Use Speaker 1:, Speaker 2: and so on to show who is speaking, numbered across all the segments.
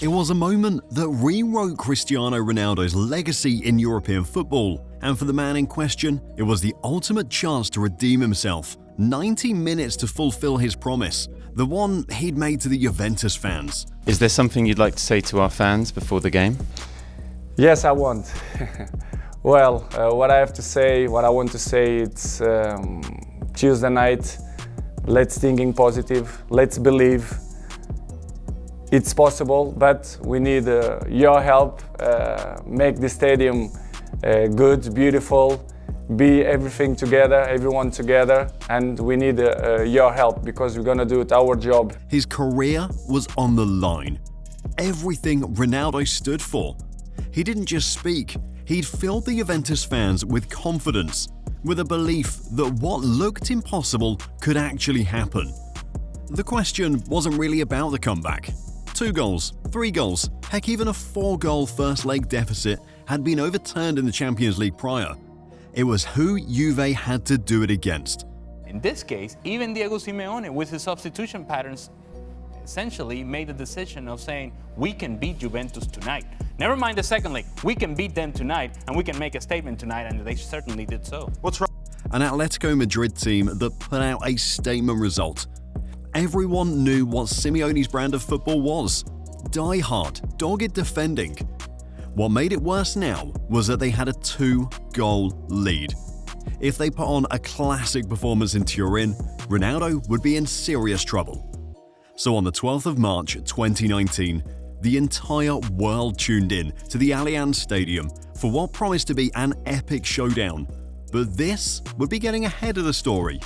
Speaker 1: It was a moment that rewrote Cristiano Ronaldo's legacy in European football, and for the man in question, it was the ultimate chance to redeem himself. 90 minutes to fulfill his promise, the one he'd made to the Juventus fans.
Speaker 2: Is there something you'd like to say to our fans before the game?
Speaker 3: Yes, I want. Well, what I want to say, it's Tuesday night, let's thinking positive, let's believe. It's possible, but we need your help. Make the stadium good, beautiful, be everything together, everyone together, and we need your help because we're gonna do it our job.
Speaker 1: His career was on the line. Everything Ronaldo stood for. He didn't just speak, he'd filled the Juventus fans with confidence, with a belief that what looked impossible could actually happen. The question wasn't really about the comeback. 2 goals, 3 goals, heck even a 4-goal first leg deficit had been overturned in the Champions League prior. It was who Juve had to do it against.
Speaker 4: In this case, even Diego Simeone, with his substitution patterns, essentially made the decision of saying, we can beat Juventus tonight. Never mind the second leg, we can beat them tonight and we can make a statement tonight, and they certainly did so.
Speaker 1: What's wrong? An Atletico Madrid team that put out a statement result. Everyone knew what Simeone's brand of football was. Die-hard, dogged defending. What made it worse now was that they had a 2-goal lead. If they put on a classic performance in Turin, Ronaldo would be in serious trouble. So on the 12th of March 2019, the entire world tuned in to the Allianz Stadium for what promised to be an epic showdown. But this would be getting ahead of the story.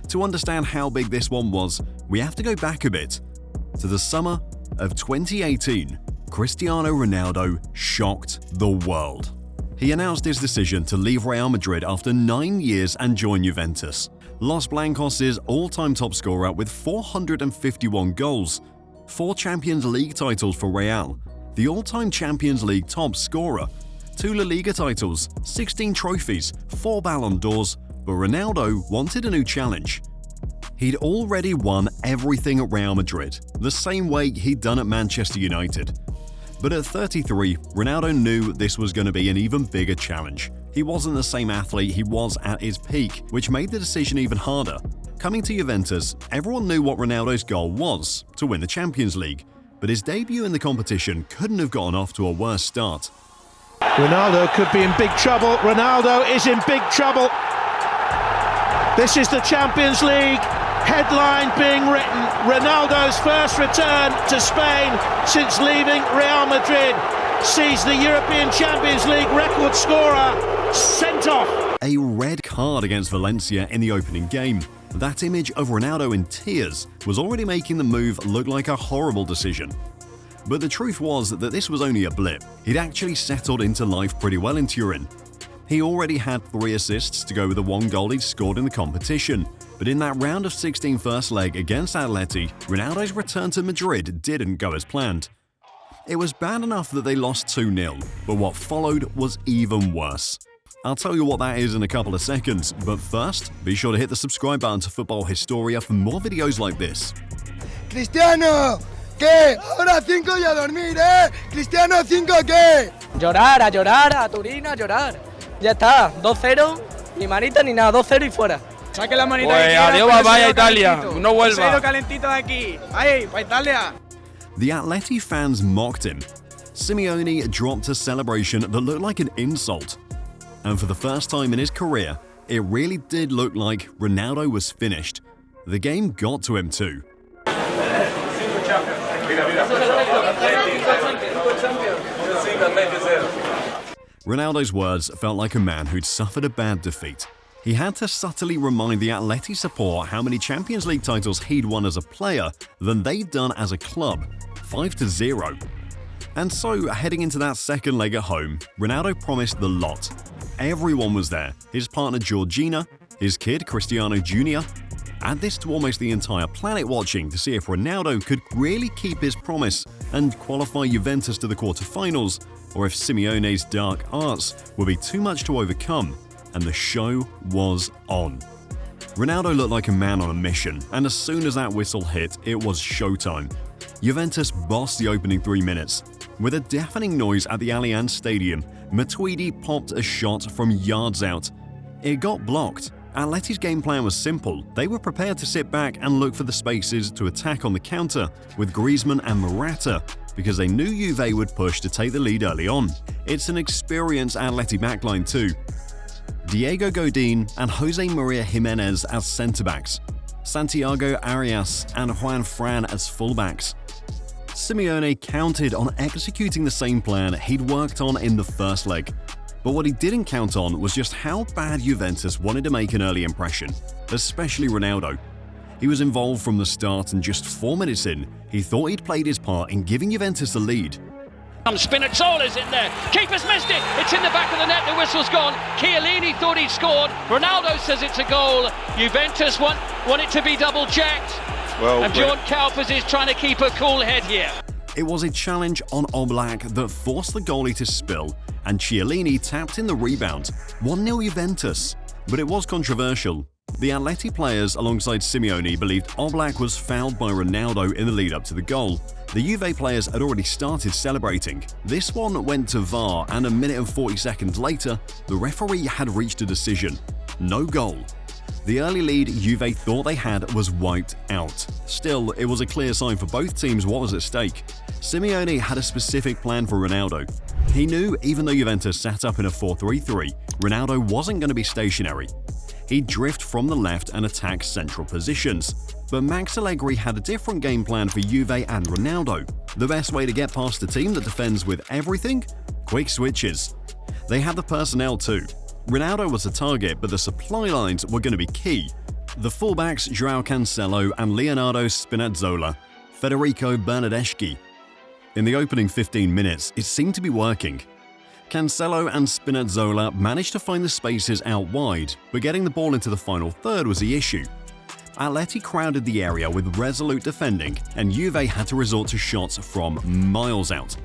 Speaker 1: To understand how big this one was, we have to go back a bit. To the summer of 2018, Cristiano Ronaldo shocked the world. He announced his decision to leave Real Madrid after 9 years and join Juventus. Los Blancos' all-time top scorer with 451 goals, 4 Champions League titles for Real, the all-time Champions League top scorer, 2 La Liga titles, 16 trophies, 4 Ballon d'Ors, but Ronaldo wanted a new challenge. He'd already won everything at Real Madrid, the same way he'd done at Manchester United. But at 33, Ronaldo knew this was going to be an even bigger challenge. He wasn't the same athlete he was at his peak, which made the decision even harder. Coming to Juventus, everyone knew what Ronaldo's goal was, to win the Champions League, but his debut in the competition couldn't have gotten off to a worse start.
Speaker 5: Ronaldo could be in big trouble. Ronaldo is in big trouble. This is the Champions League. Headline being written, Ronaldo's first return to Spain since leaving Real Madrid sees the European Champions League record scorer sent off.
Speaker 1: A red card against Valencia in the opening game. That image of Ronaldo in tears was already making the move look like a horrible decision. But the truth was that this was only a blip. He'd actually settled into life pretty well in Turin. He already had 3 assists to go with the 1 goal he'd scored in the competition. But in that round of 16 first leg against Atleti, Ronaldo's return to Madrid didn't go as planned. It was bad enough that they lost 2-0, but what followed was even worse. I'll tell you what that is in a couple of seconds, but first, be sure to hit the subscribe button to Futbol Historia for more videos like this.
Speaker 6: Cristiano, ¿qué? Ahora 5 y a dormir, ¿eh? Cristiano, 5, ¿qué?
Speaker 7: Llorar, a llorar, a Turín, a llorar. Ya está, 2-0, ni manita ni nada, 2-0 y fuera.
Speaker 8: Saque la manita
Speaker 9: pues
Speaker 8: de quiera,
Speaker 9: adiós, vaya Italia, no vuelva.
Speaker 8: Cero calentito de aquí. Ahí, para Italia.
Speaker 1: The Atleti fans mocked him. Simeone dropped a celebration that looked like an insult. And for the first time in his career, it really did look like Ronaldo was finished. The game got to him too. Ronaldo's words felt like a man who'd suffered a bad defeat. He had to subtly remind the Atleti support how many Champions League titles he'd won as a player than they'd done as a club, 5-0. And so, heading into that second leg at home, Ronaldo promised the lot. Everyone was there, his partner Georgina, his kid Cristiano Jr. Add this to almost the entire planet watching to see if Ronaldo could really keep his promise and qualify Juventus to the quarterfinals, or if Simeone's dark arts would be too much to overcome, and the show was on. Ronaldo looked like a man on a mission, and as soon as that whistle hit, it was showtime. Juventus bossed the opening 3 minutes. With a deafening noise at the Allianz Stadium, Matuidi popped a shot from yards out. It got blocked. Atleti's game plan was simple. They were prepared to sit back and look for the spaces to attack on the counter with Griezmann and Morata, because they knew Juve would push to take the lead early on. It's an experienced Atleti backline too. Diego Godin and Jose Maria Jimenez as centre-backs, Santiago Arias and Juan Fran as fullbacks. Simeone counted on executing the same plan he'd worked on in the first leg. But what he didn't count on was just how bad Juventus wanted to make an early impression, especially Ronaldo. He was involved from the start, and just 4 minutes in, he thought he'd played his part in giving Juventus the lead.
Speaker 10: Spinazzola's in there. Keeper's missed it. It's in the back of the net. The whistle's gone. Chiellini thought he'd scored. Ronaldo says it's a goal. Juventus want it to be double-checked. And Bjorn Kaupers is trying to keep a cool head here.
Speaker 1: It was a challenge on Oblak that forced the goalie to spill, and Chiellini tapped in the rebound. 1-0 Juventus. But it was controversial. The Atleti players alongside Simeone believed Oblak was fouled by Ronaldo in the lead-up to the goal. The Juve players had already started celebrating. This one went to VAR, and a minute and 40 seconds later, the referee had reached a decision. No goal. The early lead Juve thought they had was wiped out. Still, it was a clear sign for both teams what was at stake. Simeone had a specific plan for Ronaldo. He knew even though Juventus sat up in a 4-3-3, Ronaldo wasn't going to be stationary. He'd drift from the left and attack central positions. But Max Allegri had a different game plan for Juve and Ronaldo. The best way to get past a team that defends with everything? Quick switches. They had the personnel too. Ronaldo was the target, but the supply lines were going to be key. The fullbacks João Cancelo and Leonardo Spinazzola, Federico Bernardeschi. In the opening 15 minutes, it seemed to be working. Cancelo and Spinazzola managed to find the spaces out wide, but getting the ball into the final third was the issue. Atleti crowded the area with resolute defending, and Juve had to resort to shots from miles out.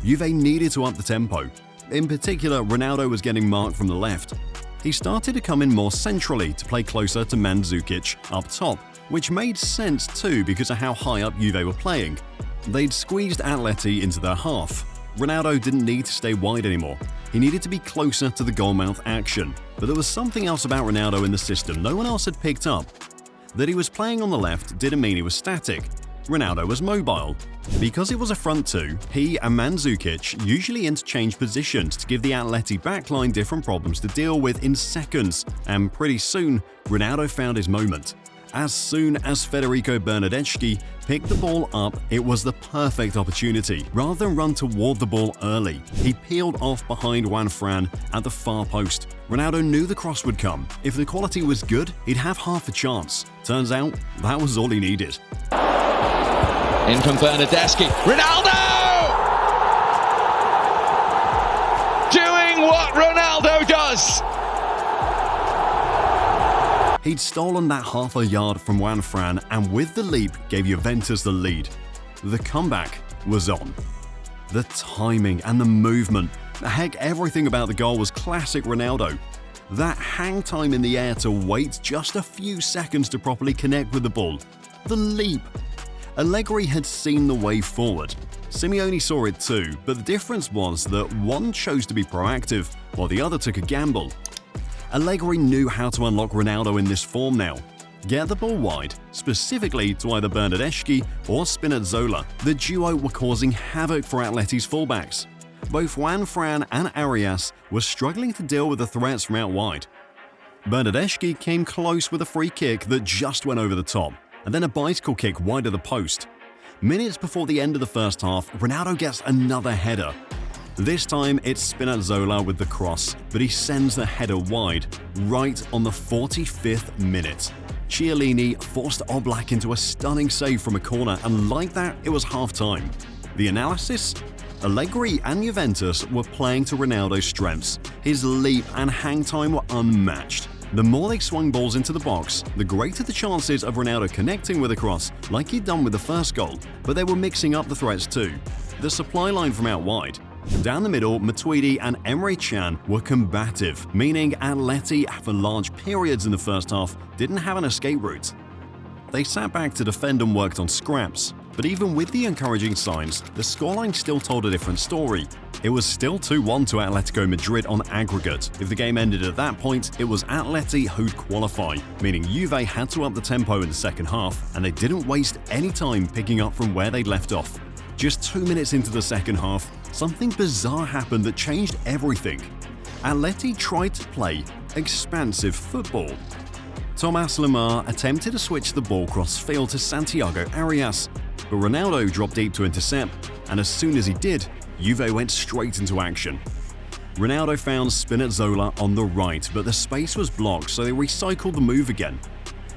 Speaker 1: Juve needed to up the tempo. In particular, Ronaldo was getting marked from the left. He started to come in more centrally to play closer to Mandzukic up top, which made sense too because of how high up Juve were playing. They'd squeezed Atleti into their half. Ronaldo didn't need to stay wide anymore. He needed to be closer to the goalmouth action. But there was something else about Ronaldo in the system no one else had picked up. That he was playing on the left didn't mean he was static. Ronaldo was mobile. Because it was a front two, he and Mandzukic usually interchanged positions to give the Atleti backline different problems to deal with in seconds, and pretty soon, Ronaldo found his moment. As soon as Federico Bernardeschi picked the ball up, it was the perfect opportunity. Rather than run toward the ball early, he peeled off behind Juan Fran at the far post. Ronaldo knew the cross would come. If the quality was good, he'd have half a chance. Turns out, that was all he needed.
Speaker 10: In from Bernardeschi. Ronaldo! Doing what Ronaldo does!
Speaker 1: He'd stolen that half a yard from Juan Fran, and with the leap gave Juventus the lead. The comeback was on. The timing and the movement, heck, everything about the goal was classic Ronaldo. That hang time in the air to wait just a few seconds to properly connect with the ball. The leap. Allegri had seen the way forward. Simeone saw it too, but the difference was that one chose to be proactive, while the other took a gamble. Allegri knew how to unlock Ronaldo in this form now. Get the ball wide, specifically to either Bernardeschi or Spinazzola. The duo were causing havoc for Atleti's fullbacks. Both Juan Fran and Arias were struggling to deal with the threats from out wide. Bernardeschi came close with a free kick that just went over the top, and then a bicycle kick wide of the post. Minutes before the end of the first half, Ronaldo gets another header. This time it's Spinazzola with the cross, but he sends the header wide, right on the 45th minute. Chiellini forced Oblak into a stunning save from a corner, and like that, it was half-time. The analysis? Allegri and Juventus were playing to Ronaldo's strengths. His leap and hang time were unmatched. The more they swung balls into the box, the greater the chances of Ronaldo connecting with a cross, like he'd done with the first goal. But they were mixing up the threats too. The supply line from out wide. Down the middle, Matuidi and Emre Can were combative, meaning Atleti, for large periods in the first half, didn't have an escape route. They sat back to defend and worked on scraps. But even with the encouraging signs, the scoreline still told a different story. It was still 2-1 to Atletico Madrid on aggregate. If the game ended at that point, it was Atleti who'd qualify, meaning Juve had to up the tempo in the second half, and they didn't waste any time picking up from where they'd left off. Just 2 minutes into the second half, something bizarre happened that changed everything. Atleti tried to play expansive football. Thomas Lemar attempted to switch the ball cross-field to Santiago Arias, but Ronaldo dropped deep to intercept, and as soon as he did, Juve went straight into action. Ronaldo found Spinazzola on the right, but the space was blocked, so they recycled the move again.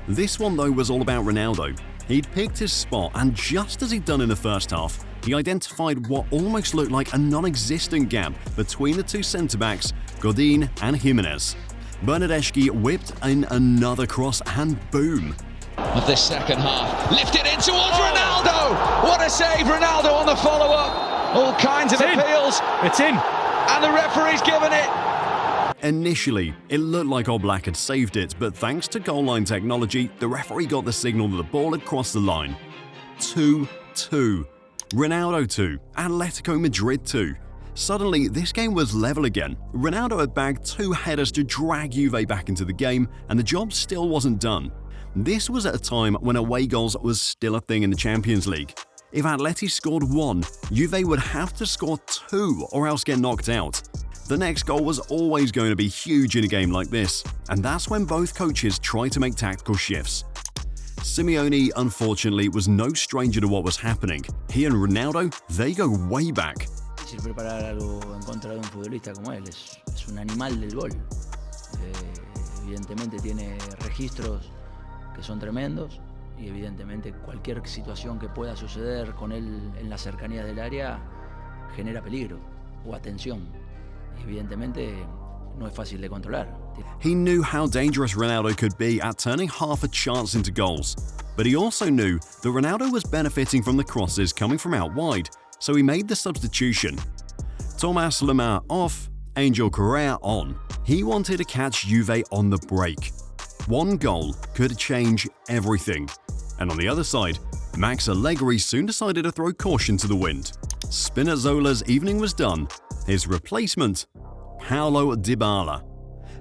Speaker 1: This one, though, was all about Ronaldo. He'd picked his spot, and just as he'd done in the first half, he identified what almost looked like a non-existent gap between the two centre-backs, Godin and Jimenez. Bernardeschi whipped in another cross, and boom!
Speaker 11: Of this second half, lifted in towards Ronaldo! What a save, Ronaldo on the follow-up! All kinds of appeals.
Speaker 8: It's in.
Speaker 11: And the referee's given it.
Speaker 1: Initially, it looked like Oblak had saved it, but thanks to goal line technology, the referee got the signal that the ball had crossed the line. 2-2. Ronaldo 2, Atletico Madrid 2. Suddenly, this game was level again. Ronaldo had bagged 2 headers to drag Juve back into the game, and the job still wasn't done. This was at a time when away goals was still a thing in the Champions League. If Atleti scored 1, Juve would have to score 2 or else get knocked out. The next goal was always going to be huge in a game like this, and that's when both coaches tried to make tactical shifts. Simeone, unfortunately, was no stranger to what was happening. He and Ronaldo, they go way back.
Speaker 12: Preparar algo en contra de un futbolista como él, es un animal del gol. Evidentemente tiene registros que son tremendos y evidentemente cualquier situación que pueda suceder con él en la cercanía del área genera peligro o atención. Evidentemente no es fácil de controlar.
Speaker 1: He knew how dangerous Ronaldo could be at turning half a chance into goals, but he also knew that Ronaldo was benefiting from the crosses coming from out wide, so he made the substitution. Thomas Lemar off, Angel Correa on. He wanted to catch Juve on the break. One goal could change everything. And on the other side, Max Allegri soon decided to throw caution to the wind. Spinazzola's evening was done. His replacement, Paulo Dybala.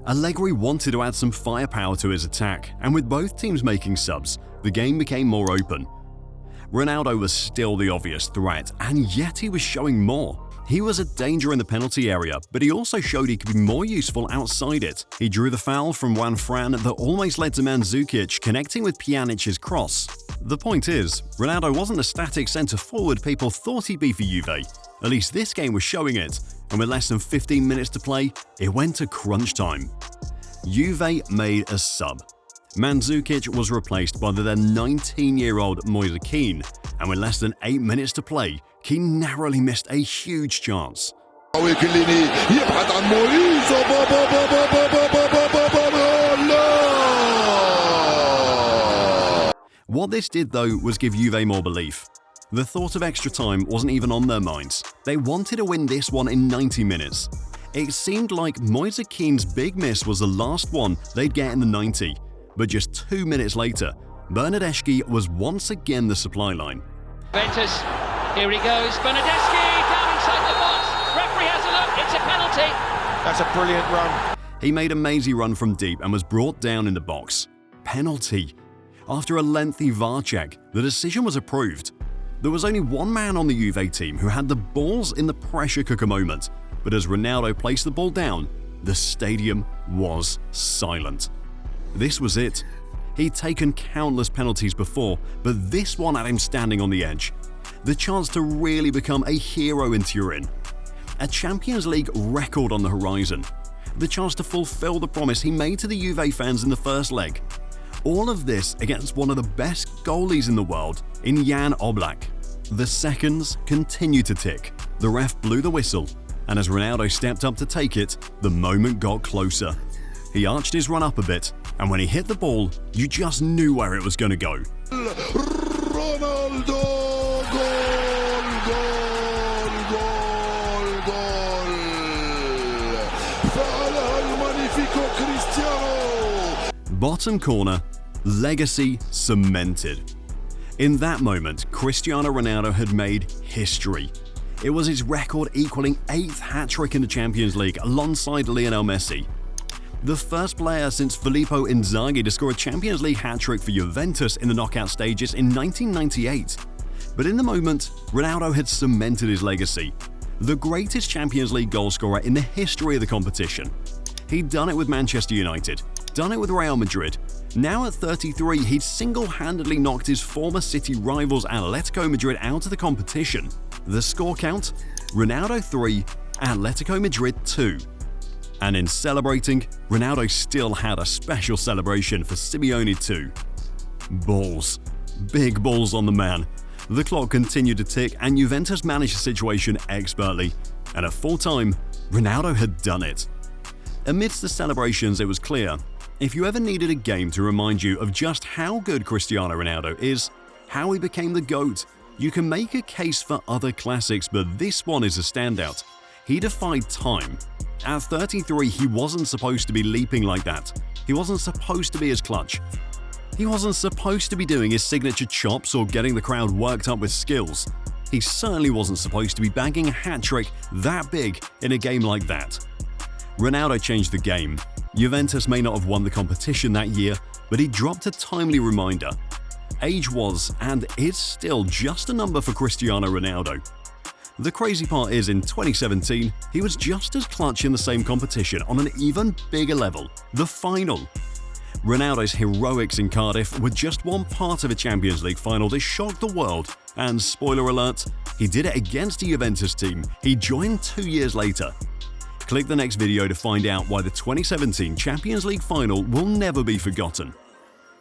Speaker 1: Allegri wanted to add some firepower to his attack, and with both teams making subs, the game became more open. Ronaldo was still the obvious threat, and yet he was showing more. He was a danger in the penalty area, but he also showed he could be more useful outside it. He drew the foul from Juan Fran that almost led to Mandzukic connecting with Pjanic's cross. The point is, Ronaldo wasn't the static centre-forward people thought he'd be for Juve. At least this game was showing it, and with less than 15 minutes to play, it went to crunch time. Juve made a sub. Mandzukic was replaced by the then 19-year-old Moise Kean, and with less than 8 minutes to play, Kean narrowly missed a huge chance. What this did, though, was give Juve more belief. The thought of extra time wasn't even on their minds. They wanted to win this one in 90 minutes. It seemed like Moise Kean's big miss was the last one they'd get in the 90. But just 2 minutes later, Bernardeschi was once again the supply line.
Speaker 10: Juventus, here he goes. Bernardeschi down inside the box. Referee has a look. It's a penalty.
Speaker 5: That's a brilliant run.
Speaker 1: He made a mazy run from deep and was brought down in the box. Penalty. After a lengthy VAR check, the decision was approved. There was only one man on the Juve team who had the balls in the pressure cooker moment, but as Ronaldo placed the ball down, the stadium was silent. This was it. He'd taken countless penalties before, but this one had him standing on the edge. The chance to really become a hero in Turin. A Champions League record on the horizon. The chance to fulfill the promise he made to the Juve fans in the first leg. All of this against one of the best goalies in the world, in Jan Oblak. The seconds continued to tick. The ref blew the whistle, and as Ronaldo stepped up to take it, the moment got closer. He arched his run up a bit, and when he hit the ball, you just knew where it was going to go.
Speaker 6: Ronaldo, goal, goal, goal, goal. Fa'ala el magnifico Cristiano.
Speaker 1: Bottom corner, legacy cemented. In that moment, Cristiano Ronaldo had made history. It was his record equaling 8th hat-trick in the Champions League alongside Lionel Messi. The first player since Filippo Inzaghi to score a Champions League hat-trick for Juventus in the knockout stages in 1998. But in the moment, Ronaldo had cemented his legacy. The greatest Champions League goalscorer in the history of the competition. He'd done it with Manchester United, done it with Real Madrid. Now at 33, he'd single-handedly knocked his former city rivals Atletico Madrid out of the competition. The score count? Ronaldo 3, Atletico Madrid 2. And in celebrating, Ronaldo still had a special celebration for Simeone too. Balls. Big balls on the man. The clock continued to tick and Juventus managed the situation expertly. And at full time, Ronaldo had done it. Amidst the celebrations, it was clear, if you ever needed a game to remind you of just how good Cristiano Ronaldo is, how he became the GOAT, you can make a case for other classics, but this one is a standout. He defied time. At 33, he wasn't supposed to be leaping like that. He wasn't supposed to be as clutch. He wasn't supposed to be doing his signature chops or getting the crowd worked up with skills. He certainly wasn't supposed to be bagging a hat-trick that big in a game like that. Ronaldo changed the game. Juventus may not have won the competition that year, but he dropped a timely reminder. Age was, and is still, just a number for Cristiano Ronaldo. The crazy part is, in 2017, he was just as clutch in the same competition on an even bigger level, the final. Ronaldo's heroics in Cardiff were just one part of a Champions League final that shocked the world, and spoiler alert, he did it against a Juventus team he joined 2 years later. Click the next video to find out why the 2017 Champions League final will never be forgotten.